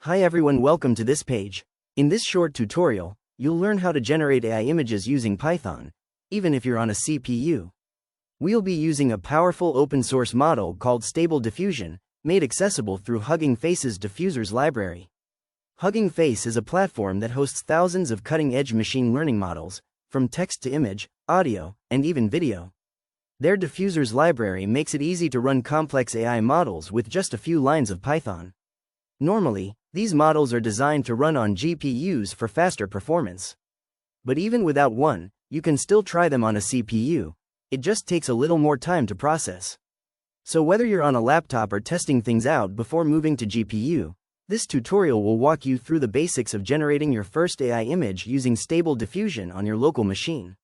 Hi everyone, welcome to this page. In this short tutorial, you'll learn how to generate AI images using Python, even if you're on a CPU. We'll be using a powerful open-source model called Stable Diffusion, made accessible through Hugging Face's diffusers library. Hugging Face is a platform that hosts thousands of cutting-edge machine learning models, from text to image, audio, and even video. Their diffusers library makes it easy to run complex AI models with just a few lines of Python. Normally, these models are designed to run on GPUs for faster performance. But even without one, you can still try them on a CPU. It just takes a little more time to process. So whether you're on a laptop or testing things out before moving to GPU, this tutorial will walk you through the basics of generating your first AI image using Stable Diffusion on your local machine.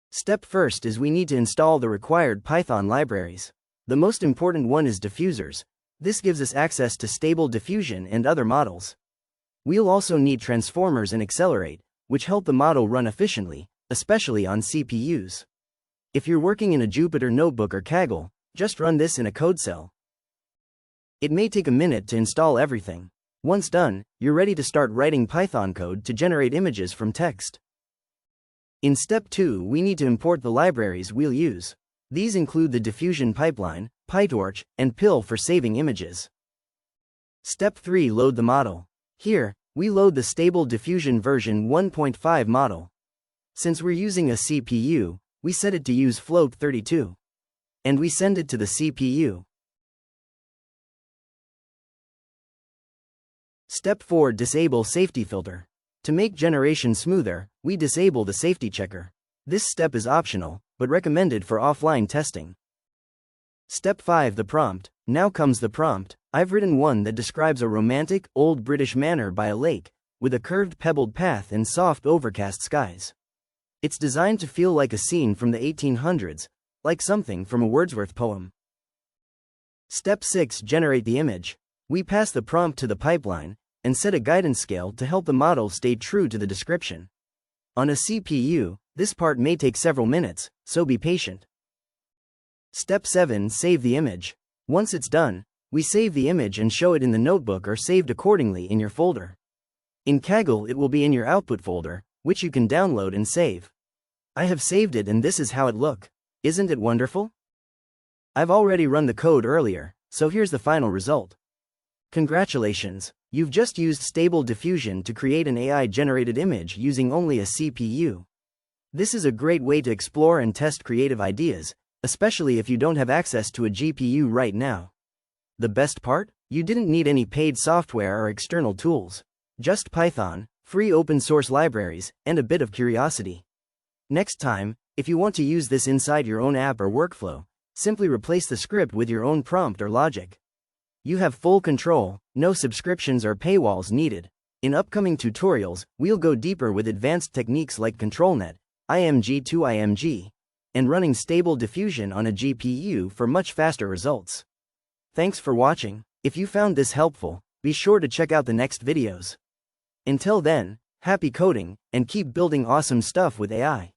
Step first is we need to install the required Python libraries. The most important one is diffusers. This gives us access to Stable Diffusion and other models. We'll also need transformers and accelerate, which help the model run efficiently, especially on CPUs. If you're working in a Jupyter Notebook or Kaggle, just run this in a code cell. It may take a minute to install everything. Once done, you're ready to start writing Python code to generate images from text. In step 2, we need to import the libraries we'll use. These include the diffusion pipeline, PyTorch, and PIL for saving images. Step 3, load the model. Here, we load the Stable Diffusion version 1.5 model. Since we're using a CPU, we set it to use float 32. And we send it to the CPU. Step 4, disable safety filter. To make generation smoother, we disable the safety checker. This step is optional, but recommended for offline testing. Step 5, the prompt. Now comes the prompt. I've written one that describes a romantic, old British manor by a lake, with a curved pebbled path and soft overcast skies. It's designed to feel like a scene from the 1800s, like something from a Wordsworth poem. Step 6, generate the image. We pass the prompt to the pipeline, and set a guidance scale to help the model stay true to the description. On a CPU, this part may take several minutes, so be patient. Step 7, save the image. Once it's done, we save the image and show it in the notebook or saved accordingly in your folder. In Kaggle, it will be in your output folder, which you can download and save. I have saved it and this is how it looks. Isn't it wonderful? I've already run the code earlier, so here's the final result. Congratulations, you've just used Stable Diffusion to create an AI-generated image using only a CPU. This is a great way to explore and test creative ideas, especially if you don't have access to a GPU right now. The best part? You didn't need any paid software or external tools. Just Python, free open-source libraries, and a bit of curiosity. Next time, if you want to use this inside your own app or workflow, simply replace the script with your own prompt or logic. You have full control, no subscriptions or paywalls needed. In upcoming tutorials, we'll go deeper with advanced techniques like ControlNet, IMG to IMG, and running Stable Diffusion on a GPU for much faster results. Thanks for watching. If you found this helpful, be sure to check out the next videos. Until then, happy coding, and keep building awesome stuff with AI.